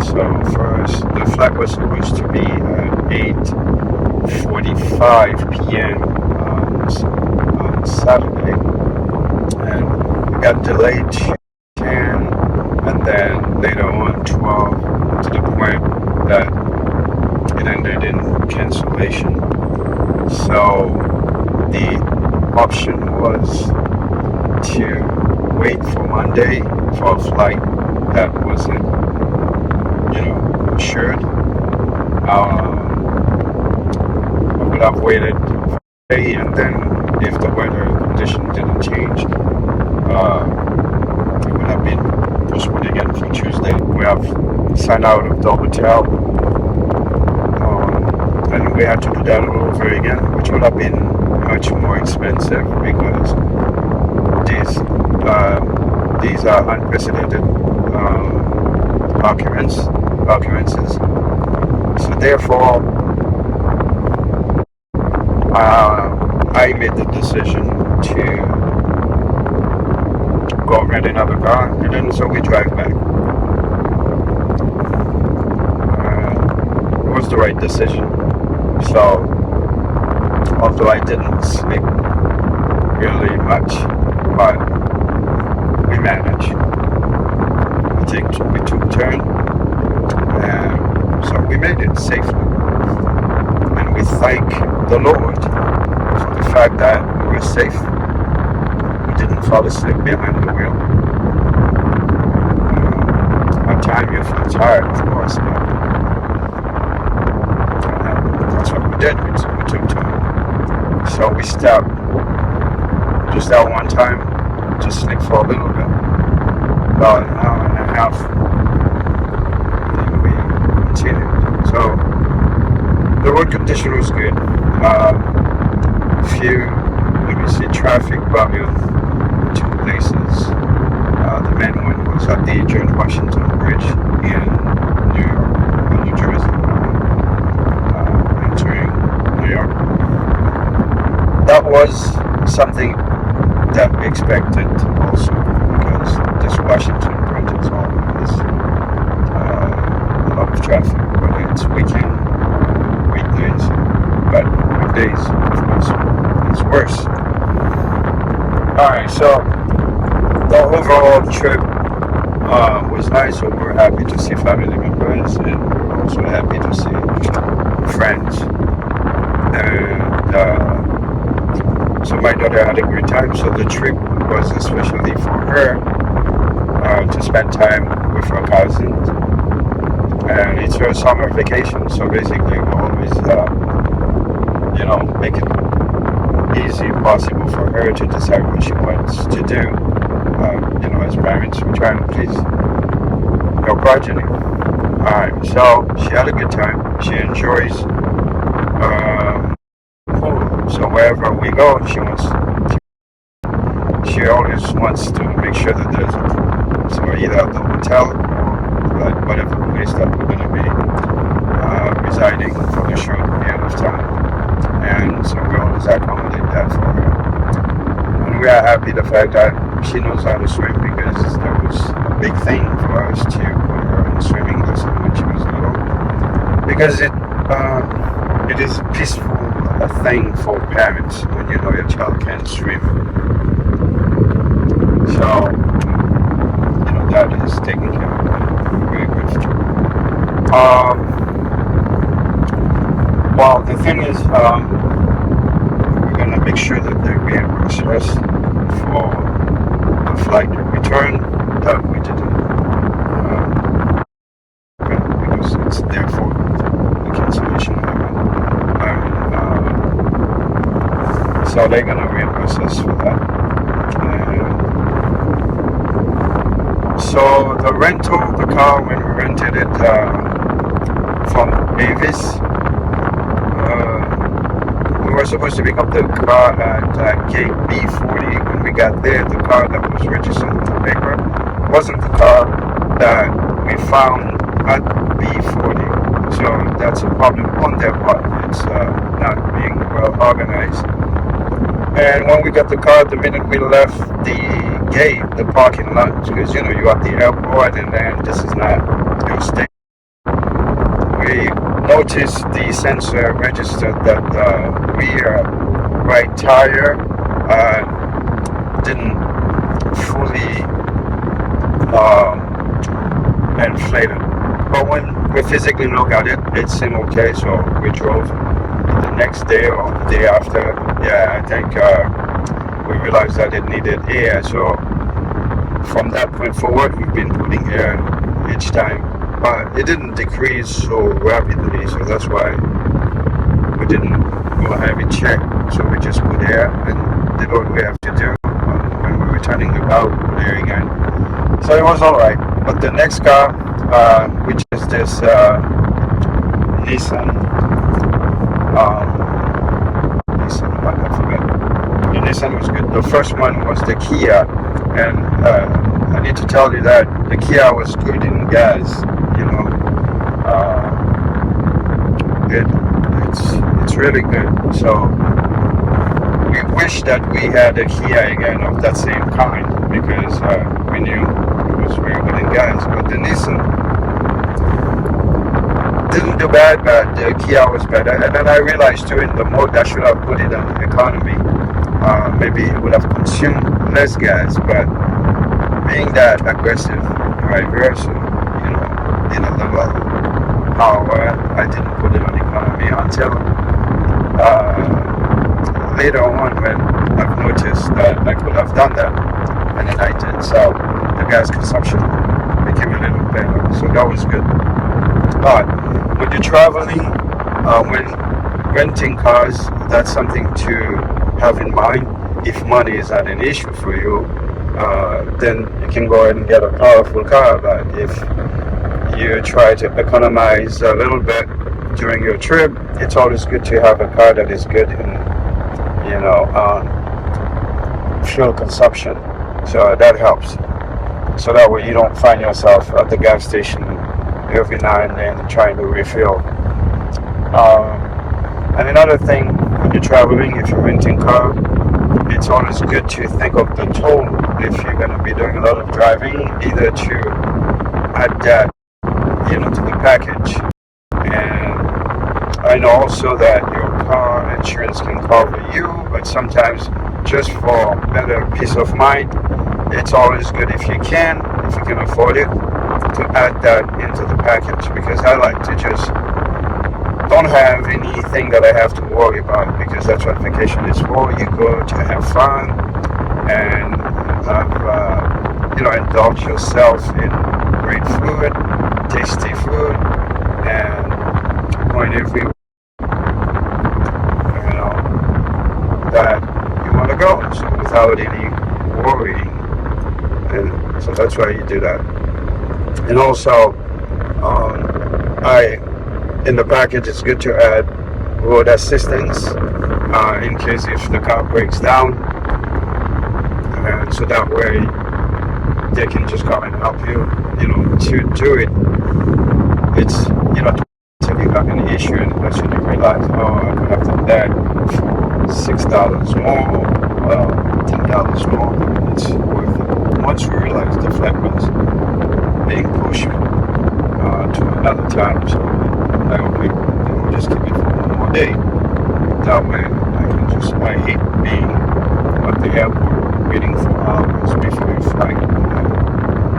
So first, the flight was supposed to be at 8:45 p.m. On Saturday, and it got delayed to 10, and then later on 12, to the point that it ended in cancellation. So the option was to wait for Monday for a flight that wasn't, assured. I would have waited for a day, and then if the weather condition didn't change, it would have been postponed again for Tuesday. We have signed out of the hotel, and we had to do that all over again, which would have been much more expensive because this these are unprecedented occurrences. So therefore, I made the decision to go rent another car, and then so we drive back. It was the right decision. So, although I didn't sleep really much, but we managed. We took turn, and so we made it safely. And we thank the Lord for the fact that we were safe. We didn't fall asleep behind the wheel. At times you feel tired, of course, but that's what we did. We took time. So we stopped just that one time to sleep for a little bit, about an hour and a half. Then we continued. So the road condition was good. Traffic probably on two places. The main one was at the George Washington Bridge in New Jersey, entering New York. That was something that we expected also, because this Washington Bridge is always a lot of traffic, whether it's weekend, weekdays, but weekdays, of course, it's worse. Alright, so the overall trip was nice, so we were happy to see family members, and we were also happy to see friends. And so my daughter had a great time, so the trip was especially for her to spend time with her cousins. And it's her summer vacation, so basically we always, make it easy possible for her to decide what she wants to do. As parents, we try and please her progeny. Alright, so she had a good time. She enjoys food. So wherever we go, she always wants to make sure that there's a pool. So either at the hotel or at whatever place that we're going to be residing for the short period of time. And so we always accommodate that for her. And we are happy the fact that she knows how to swim, because that was a big thing for us to put her in swimming lesson when she was little. Because it is a peaceful thing for parents when you know your child can swim. So, that is taken care of. Very good. Well, the thing is, we're going to make sure that they reimburse us for the flight return that we didn't, because it's their fault, the cancellation happened. So they're going to reimburse us for that. So the rental, the car, when we rented it from Avis, we were supposed to pick up the car at gate B40. When we got there, the car that was registered with the paper wasn't the car that we found at B40. So that's a problem on their part. It's not being well organized. And when we got the car, the minute we left the gate, the parking lot, because you're at the airport and then this is not your state. We noticed the sensor registered that the rear right tire didn't fully inflate it. But when we physically look at it, it seemed okay, so we drove the next day or the day after. Yeah, I think we realized that it needed air, so from that point forward we've been putting air each time, but it didn't decrease so rapidly, so that's why we didn't go heavy check. So we just put air and did what we have to do when we're returning the car, we put air again. So it was alright. But the next car, which is this Nissan, I forgot. The Nissan was good. The first one was the Kia, and I need to tell you that the Kia was good in gas. You know, it's really good. So we wish that we had a Kia again of that same kind because we knew it was very good in gas. But the Nissan didn't do bad, but the Kia was better. And then I realized too in the mode I should have put it on economy. Maybe it would have consumed less gas, but being that aggressive driver, so you know, in a level power, I didn't put it on economy until later on when I've noticed that I could have done that, and then I did. So the gas consumption became a little better, so that was good. But when you're traveling, when renting cars, that's something to have in mind. If money is not an issue for you, then you can go ahead and get a powerful car. But if you try to economize a little bit during your trip, it's always good to have a car that is good in, you know, fuel consumption. So that helps. So that way you don't find yourself at the gas station every now and then trying to refill. And another thing, when you're traveling, if you're renting a car, it's always good to think of the toll if you're going to be doing a lot of driving, either to add that, you know, to the package. And I know also that your car insurance can cover you, but sometimes just for better peace of mind, it's always good if you can afford it, to add that into the package, because I like to just don't have anything that I have to worry about, because that's what vacation is for. You go to have fun and have, you know, indulge yourself in great food, tasty food, and going everywhere, you know, that you want to go, so without any worrying. And so that's why you do that. And also, in the package, it's good to add road assistance in case if the car breaks down, and so that way they can just come and help you. You know, to do it, it's, you know, until you have an issue and eventually you realize, oh, I could have done that for $6 more, $10 more. It's worth it. Once we realize the flight was being pushed to another time, so I hope they will just keep it for one more day. That way, I hate being at the airport waiting for hours before your flight.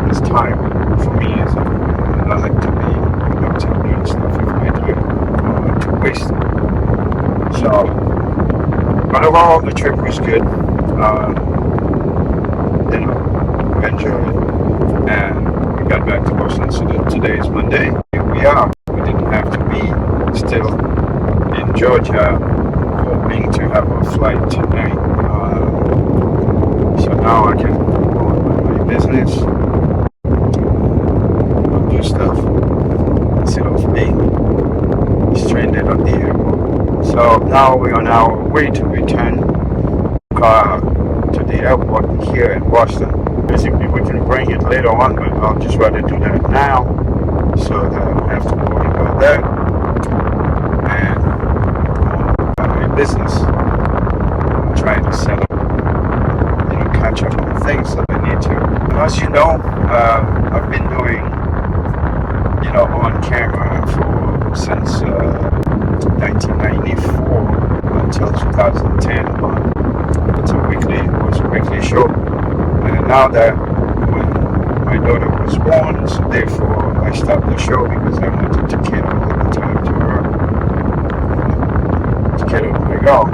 It's time for me, and I like to be productive doing stuff with my time, to waste it. So, but overall, the trip was good. You know, enjoyed it, and we got back to Boston. So today is Monday. Here we are. We didn't have to be still in Georgia, hoping to have a flight tonight. So now I can go on with my business, do stuff instead of being stranded at the airport. So now we're on our way to return car to the airport here in Boston. Basically, we can bring it later on, but I'll just rather do that now, so that I don't have to worry about that. And my business, I'm trying to set up, you know, catch up on things that I need to. And as you know, I've been doing, you know, on camera since 1994 until 2010. It was a weekly show. And now that when my daughter was born, so therefore I stopped the show because I wanted to cater all the time to her, to cater my girl.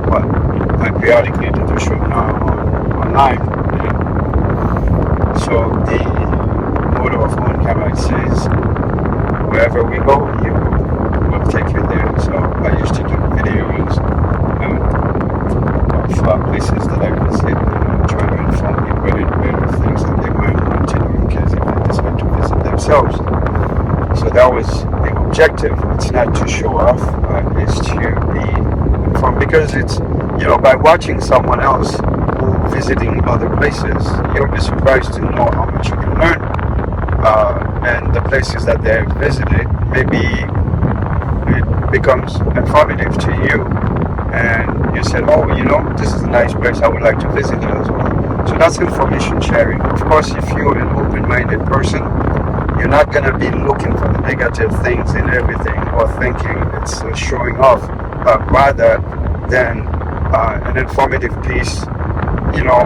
But I periodically do the show now online. So the motto of On Camera says, wherever we go, you will take you there. So I used to do videos of places that I visit, and try to inform people of things that they might want to do in case if they decide to visit themselves. So that was the objective. It's not to show off, but it's to be informed, because it's, you know, by watching someone else who visiting other places, you'll be surprised to know how much you can learn. And the places that they visited, maybe it becomes informative to you. And you said, oh, you know, this is a nice place, I would like to visit it as well. So that's information sharing. Of course, if you're an open-minded person, you're not going to be looking for the negative things in everything or thinking it's showing off, rather than an informative piece, you know,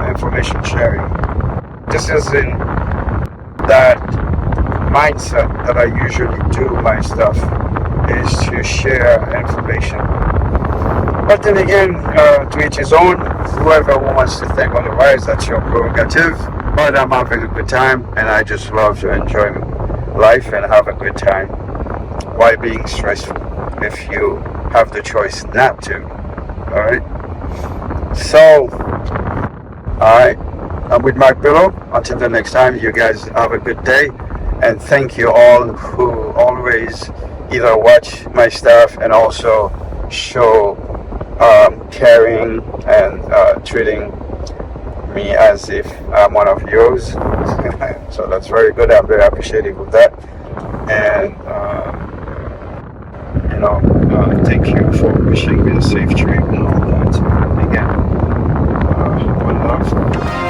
information sharing. This is in that mindset that I usually do my stuff, is to share information. But then again, to each his own. Whoever wants to think otherwise, that's your prerogative. But I'm having a good time, and I just love to enjoy life and have a good time. Why being stressful if you have the choice not to? All right. So, all right. I'm with Mark Pillow. Until the next time, you guys have a good day, and thank you all who always either watch my stuff and also show caring and treating me as if I'm one of yours. So that's very good. I'm very appreciative of that. And you know, thank you for wishing me a safe trip and all that. Again, one love.